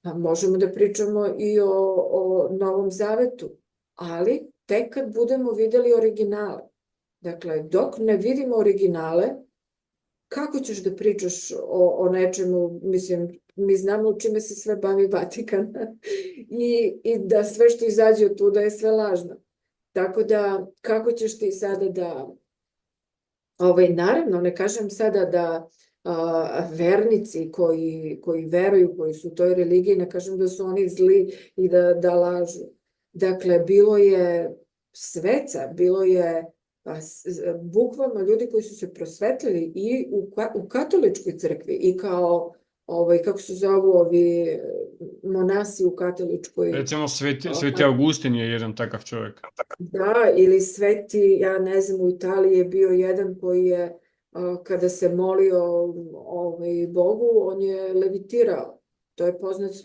Pa možemo da pričamo i o Novom Zavetu, ali tek kad budemo videli originale. Dakle, dok ne vidimo originale, kako ćeš da pričaš o nečemu, mislim, mi znamo čime se sve bavi Vatikan i da sve što izađe od tuda je sve lažno. Tako da, kako ćeš ti sada da, naravno, ne kažem sada da vernici koji veruju, koji su u toj religiji, ne kažem da su oni zli i da lažu. Dakle, bilo je sveca, bilo je bukvalno ljudi koji su se prosvetlili i u katoličkoj crkvi i kao, kako se zovu ovi monasi u katoličkoj. Recimo Sveti Augustin je jedan takav čovjek. Da, ili Sveti, ja ne znam, u Italiji je bio jedan koji je, kada se molio Bogu, on je levitirao. To je poznat slučaj.